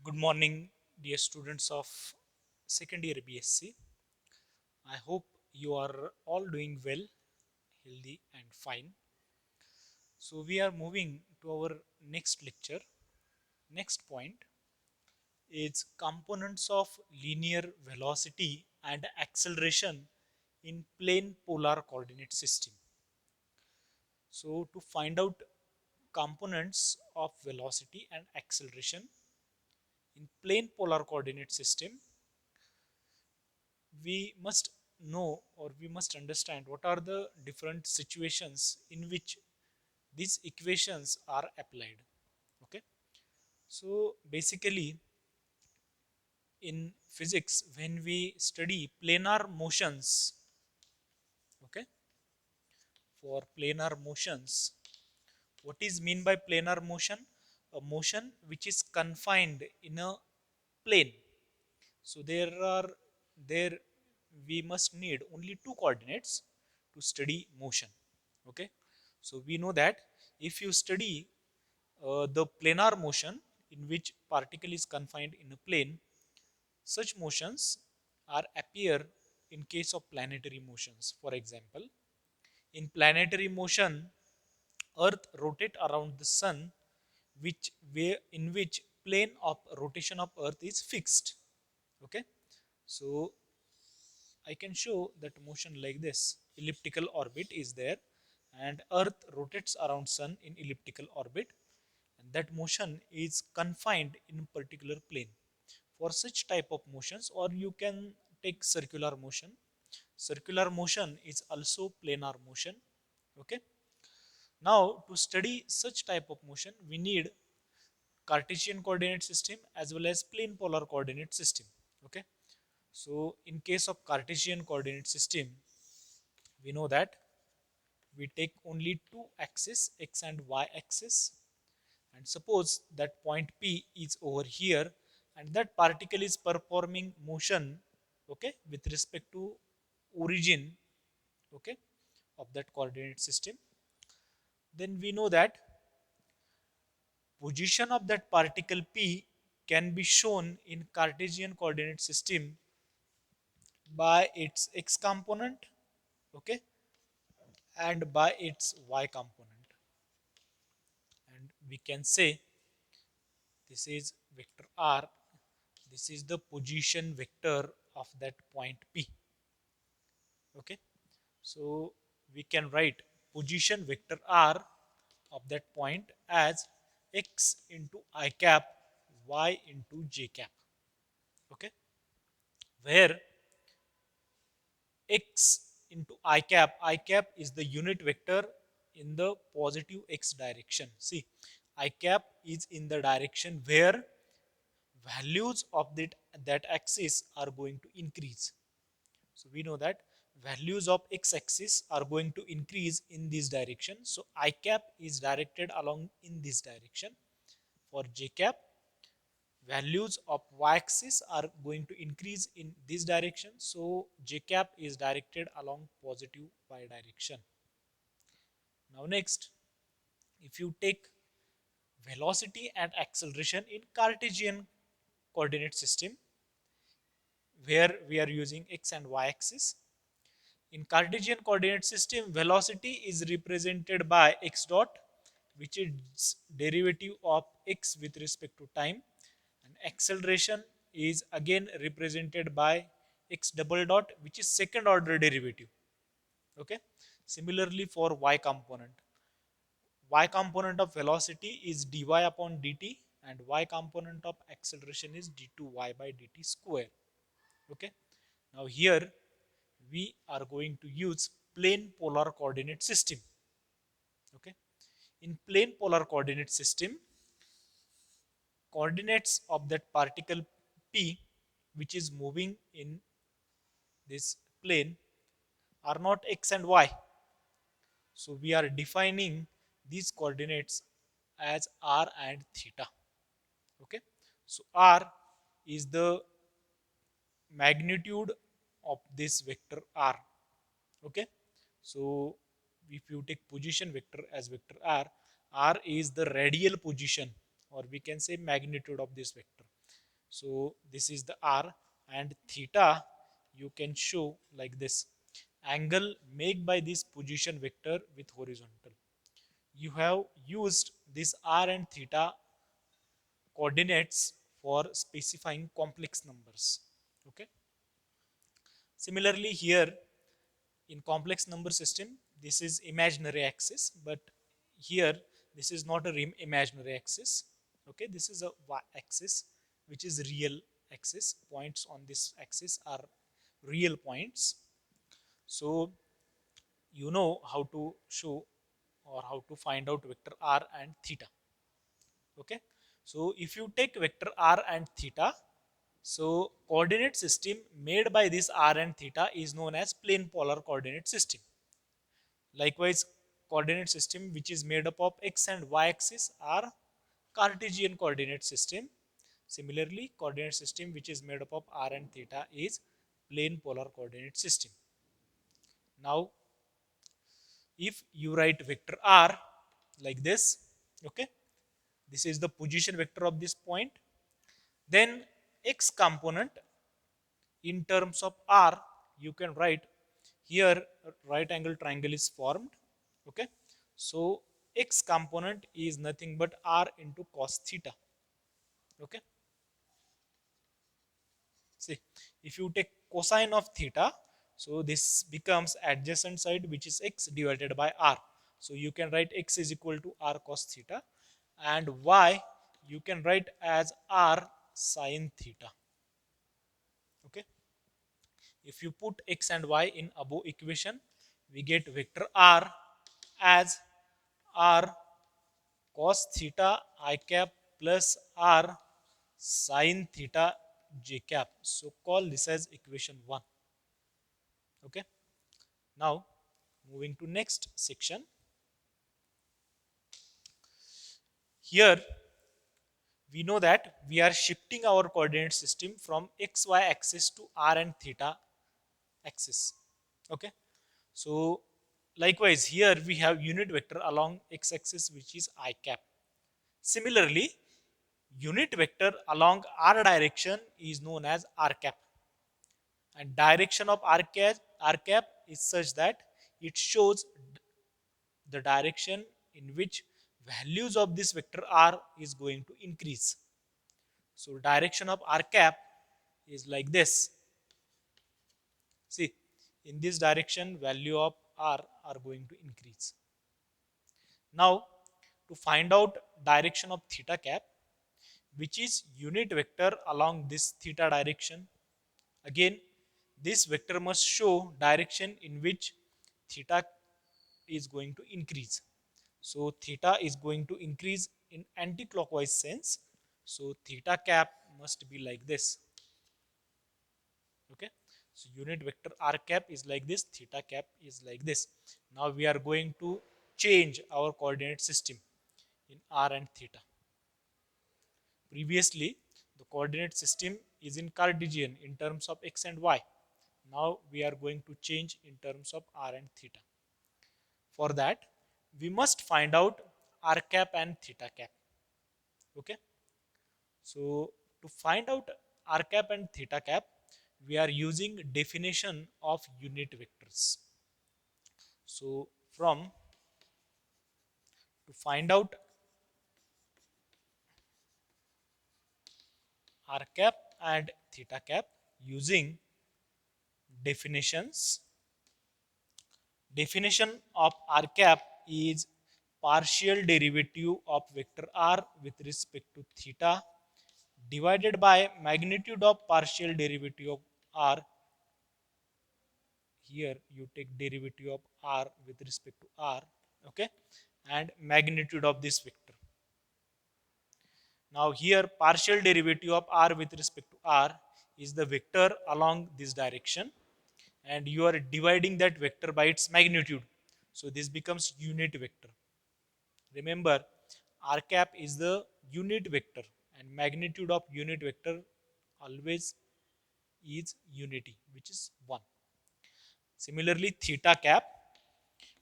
Good morning, dear students of second year BSc. I hope you are all doing well, healthy, and fine. So, we are moving to our next lecture. Next point is components of linear velocity and acceleration in plane polar coordinate system. So, to find out components of velocity and acceleration in plane polar coordinate system, we must know or we must understand what are the different situations in which these equations are applied. Okay, so basically in physics when we study planar motions, okay, for planar motions, what is mean by planar motion? A motion which is confined in a plane. So there we must need only two coordinates to study motion. Okay, so we know that if you study the planar motion in which particle is confined in a plane, such motions are appear in case of planetary motions. For example, in planetary motion, Earth rotate around the sun, which way in which plane of rotation of Earth is fixed. Okay, so I can show that motion like this. Elliptical orbit is there and Earth rotates around Sun in elliptical orbit, and that motion is confined in a particular plane. For such type of motions, or you can take circular motion. Circular motion is also planar motion. Okay. Now to study such type of motion, we need Cartesian coordinate system as well as plane polar coordinate system. Okay. So in case of Cartesian coordinate system, we know that we take only two axes, x and y axis, and suppose that point P is over here and that particle is performing motion, okay, with respect to origin, okay, of that coordinate system. Then we know that position of that particle P can be shown in Cartesian coordinate system by its x component, okay, and by its y component. And we can say this is vector r, this is the position vector of that point P. Okay, so we can write position vector r of that point as x into I cap, y into j cap. Okay, where x into I cap is the unit vector in the positive x direction. See, I cap is in the direction where values of that axis are going to increase. So we know that values of x-axis are going to increase in this direction. So I cap is directed along in this direction. For j cap, values of y-axis are going to increase in this direction. So j cap is directed along positive y direction. Now next, if you take velocity and acceleration in Cartesian coordinate system, where we are using x and y axis. In Cartesian coordinate system, velocity is represented by x dot, which is derivative of x with respect to time, and acceleration is again represented by x double dot, which is second order derivative. Okay. Similarly for y component, y component of velocity is dy upon dt, and y component of acceleration is d2y by dt square. Okay. Now here we are going to use plane polar coordinate system. Okay, in plane polar coordinate system, coordinates of that particle P which is moving in this plane are not x and y. So we are defining these coordinates as r and theta. Okay, so r is the magnitude of this vector r. Okay, so if you take position vector as vector r, r is the radial position, or we can say magnitude of this vector, So this is the r, and theta you can show like this: angle made by this position vector with horizontal. You have used this r and theta coordinates for specifying complex numbers. Okay. Similarly, here in complex number system, this is imaginary axis, but here this is not a imaginary axis. Okay, this is a axis which is real axis. Points on this axis are real points. So you know how to show or how to find out vector r and theta. Okay, so if you take vector r and theta, so coordinate system made by this r and theta is known as plane polar coordinate system. Likewise, coordinate system which is made up of x and y axis are Cartesian coordinate system. Similarly, coordinate system which is made up of r and theta is plane polar coordinate system. Now, if you write vector r like this, okay, this is the position vector of this point, then x component in terms of r, you can write here right angle triangle is formed. Okay, so x component is nothing but r into cos theta. Okay, see, if you take cosine of theta, so this becomes adjacent side which is x divided by r. So you can write x is equal to r cos theta, and y you can write as r sin theta. Okay, if you put x and y in above equation, we get vector r as r cos theta I cap plus r sin theta j cap. So call this as equation 1. Okay. Now moving to next section. Here we know that we are shifting our coordinate system from xy axis to r and theta axis. Okay. So likewise here we have unit vector along x axis which is I cap. Similarly, unit vector along r direction is known as r cap, and direction of r cap is such that it shows the direction in which values of this vector r is going to increase. So direction of r cap is like this. See, in this direction value of r are going to increase. Now to find out direction of theta cap, which is unit vector along this theta direction, again this vector must show direction in which theta is going to increase. So theta is going to increase in anti-clockwise sense. So theta cap must be like this. Okay. So unit vector r cap is like this, theta cap is like this. Now we are going to change our coordinate system in r and theta. Previously, the coordinate system is in Cartesian in terms of x and y. Now we are going to change in terms of r and theta. For that, we must find out r cap and theta cap. Okay. So to find out r cap and theta cap, we are using definition of unit vectors. So from to find out r cap and theta cap using definitions. Definition of r cap is partial derivative of vector r with respect to theta divided by magnitude of partial derivative of r. Here you take derivative of r with respect to r. Okay, and magnitude of this vector. Now here partial derivative of r with respect to r is the vector along this direction, and you are dividing that vector by its magnitude. So this becomes unit vector. Remember, r cap is the unit vector, and magnitude of unit vector always is unity, which is 1. Similarly, theta cap,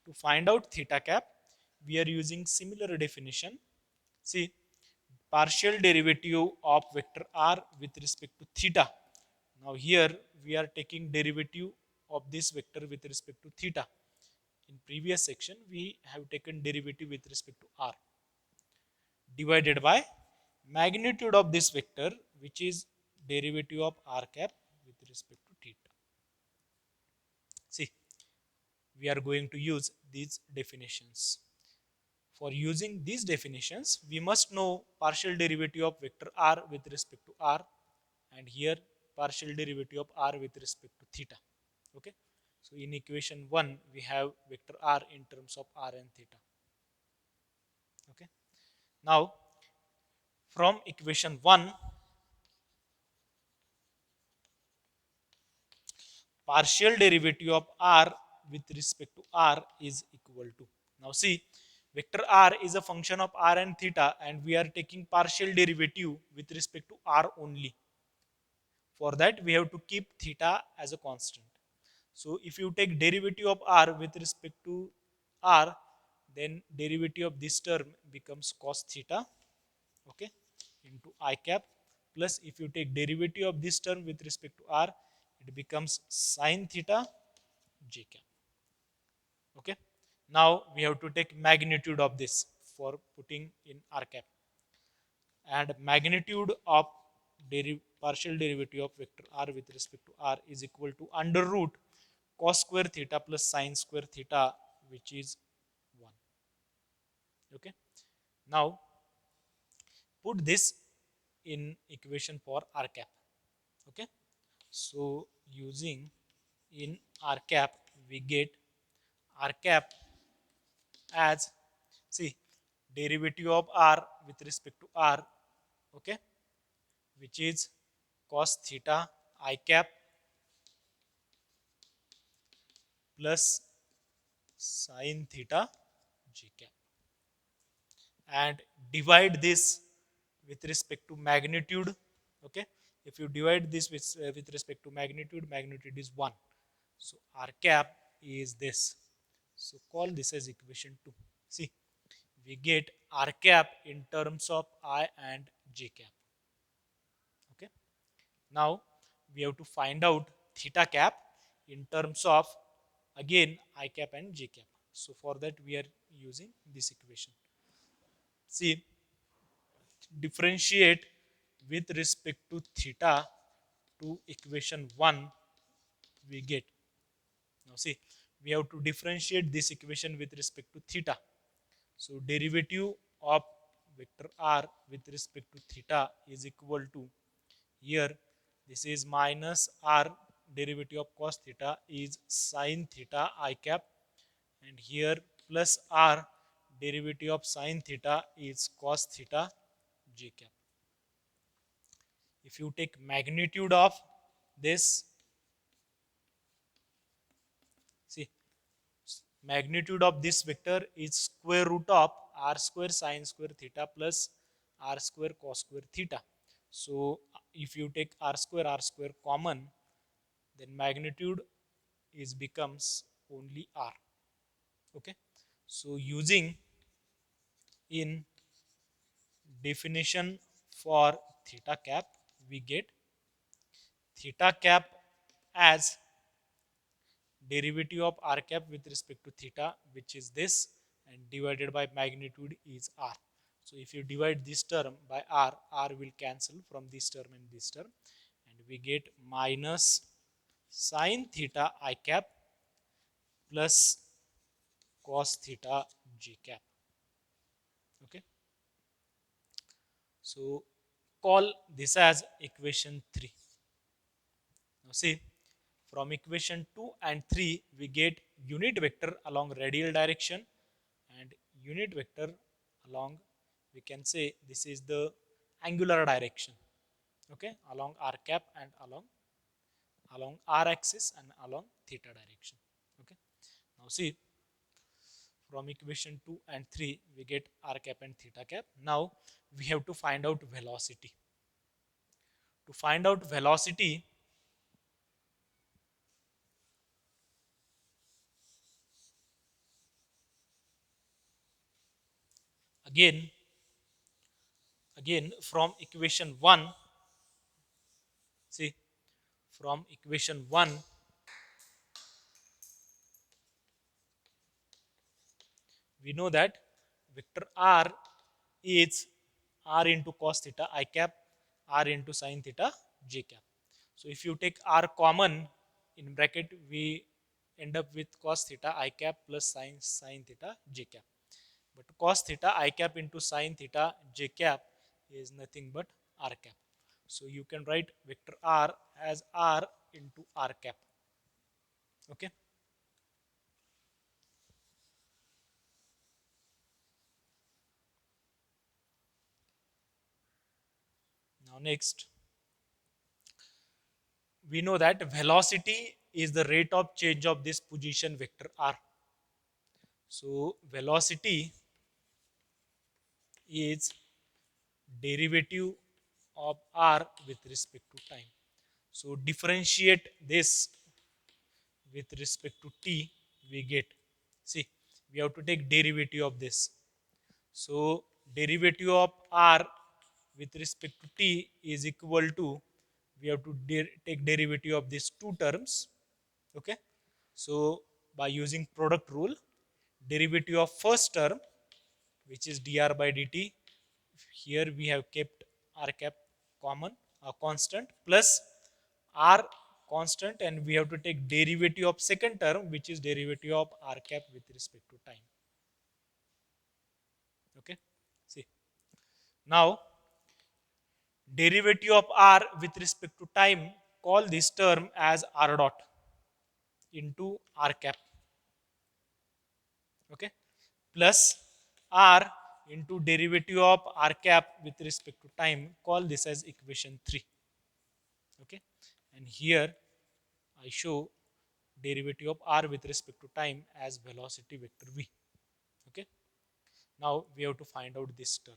to find out theta cap, we are using similar definition. See, partial derivative of vector r with respect to theta. Now here we are taking derivative of this vector with respect to theta. In previous section we have taken derivative with respect to r divided by magnitude of this vector, which is derivative of r cap with respect to theta. See, we are going to use these definitions. For using these definitions, we must know partial derivative of vector r with respect to r, and here partial derivative of r with respect to theta. Okay. So in equation 1, we have vector r in terms of r and theta. Okay. Now, from equation 1, partial derivative of r with respect to r is equal to, now see, vector r is a function of r and theta, and we are taking partial derivative with respect to r only. For that we have to keep theta as a constant. So if you take derivative of r with respect to r, then derivative of this term becomes cos theta, okay, into I cap, plus if you take derivative of this term with respect to r, it becomes sin theta j cap. Okay. Now we have to take magnitude of this for putting in r cap, and magnitude of partial derivative of vector r with respect to r is equal to under root cos square theta plus sin square theta, which is 1. Okay. Now put this in equation for r cap. Okay. So using in r cap, we get r cap as, see, derivative of r with respect to r, okay, which is cos theta I cap plus sin theta j cap, and divide this with respect to magnitude. Okay, if you divide this with respect to magnitude, magnitude is 1, so r cap is this. So call this as equation 2. See, we get r cap in terms of I and j cap. Okay. Now we have to find out theta cap in terms of, again, I cap and j cap. So for that we are using this equation. See, differentiate with respect to theta to equation 1, we get. Now see, we have to differentiate this equation with respect to theta. So derivative of vector r with respect to theta is equal to, here this is minus r derivative of cos theta is sin theta I cap, and here plus r derivative of sin theta is cos theta j cap. If you take magnitude of this, see, magnitude of this vector is square root of r square sin square theta plus r square cos square theta. So if you take r square common, then magnitude is becomes only r. Okay. So using in definition for theta cap, we get theta cap as derivative of r cap with respect to theta, which is this, and divided by magnitude is r. So if you divide this term by r, r will cancel from this term and this term, and we get minus sin theta I cap plus cos theta j cap. Okay. So call this as equation 3. Now see, from equation 2 and 3 we get unit vector along radial direction and unit vector along, we can say this is the angular direction. Okay, along r cap and along r axis and along theta direction. Okay. Now see, from equation 2 and 3 we get r cap and theta cap. Now we have to find out velocity. To find out velocity, again again from equation 1, see, from equation 1 we know that vector r is r into cos theta I cap, r into sin theta j cap. So if you take r common in bracket, we end up with cos theta I cap plus sin theta j cap. But cos theta I cap into sin theta j cap is nothing but r cap. So you can write vector r as r into r cap. Okay. Now next, we know that velocity is the rate of change of this position vector r. So velocity is derivative of r with respect to time. So differentiate this with respect to t, we get, see, we have to take derivative of this. So derivative of r with respect to t is equal to, we have to take derivative of these two terms. Okay. So by using product rule, derivative of first term, which is dr by dt, here we have kept r cap common, constant, plus r constant, and we have to take derivative of second term, which is derivative of r cap with respect to time. Okay. See, now derivative of r with respect to time, call this term as r dot into r cap. Okay. Plus r into derivative of r cap with respect to time, call this as equation 3. Okay. And here I show derivative of r with respect to time as velocity vector v. Okay. Now we have to find out this term,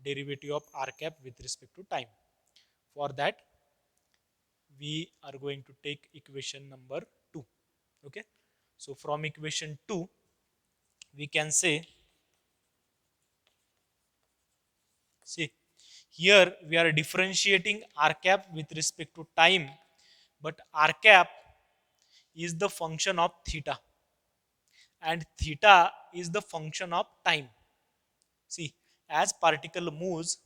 derivative of r cap with respect to time. For that, we are going to take equation number 2. Okay. So from equation 2, we can say, see, here we are differentiating r cap with respect to time, but r cap is the function of theta and theta is the function of time. See, as particle moves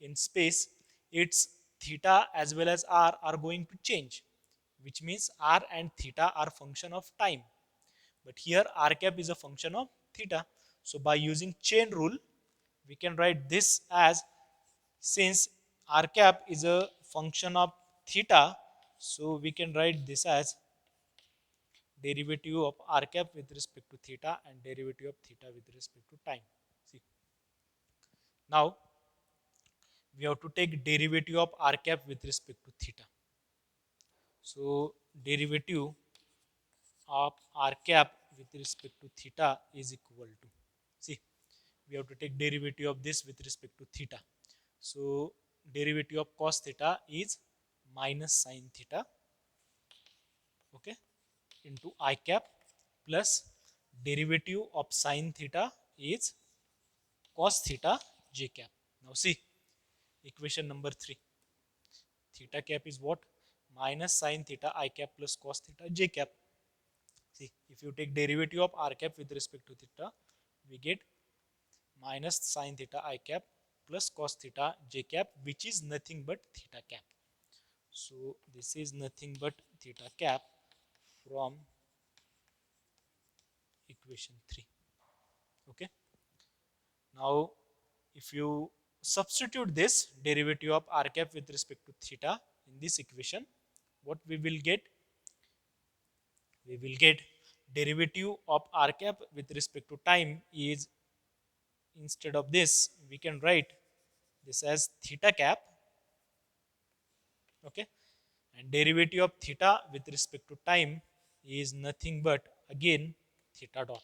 in space, its theta as well as r are going to change, which means r and theta are function of time. But here r cap is a function of theta. So by using chain rule, we can write this as, since r cap is a function of theta, so we can write this as derivative of r cap with respect to theta and derivative of theta with respect to time. See, now we have to take derivative of r cap with respect to theta. So derivative of r cap with respect to theta is equal to, see, we have to take derivative of this with respect to theta. So derivative of cos theta is minus sin theta, okay, into I cap, plus derivative of sin theta is cos theta j cap. Now see, equation number 3, theta cap is what? Minus sin theta I cap plus cos theta j cap. See, if you take derivative of r cap with respect to theta, we get minus sin theta I cap plus cos theta j cap, which is nothing but theta cap. So this is nothing but theta cap from equation 3. Okay. Now if you substitute this derivative of r cap with respect to theta in this equation, what we will get? We will get derivative of r cap with respect to time is, instead of this, we can write this as theta cap. Okay. And derivative of theta with respect to time is nothing but again theta dot.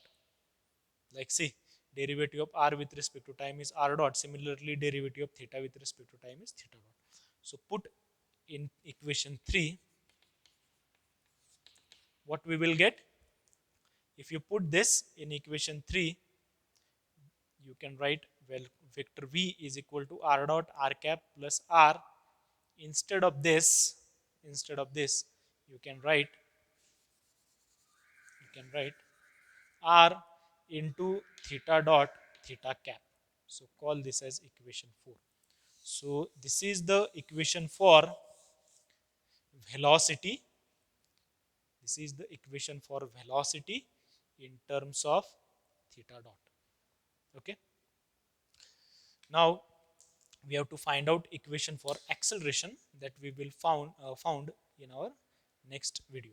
Like see, derivative of r with respect to time is r dot. Similarly, derivative of theta with respect to time is theta dot. So put in equation 3, what we will get? If you put this in equation 3, you can write well, vector v is equal to r dot r cap plus r. Instead of this you can write r into theta dot theta cap. So call this as equation 4. So this is the equation for velocity. This is the equation for velocity in terms of theta dot. Okay. Now we have to find out equation for acceleration that we will found in our next video.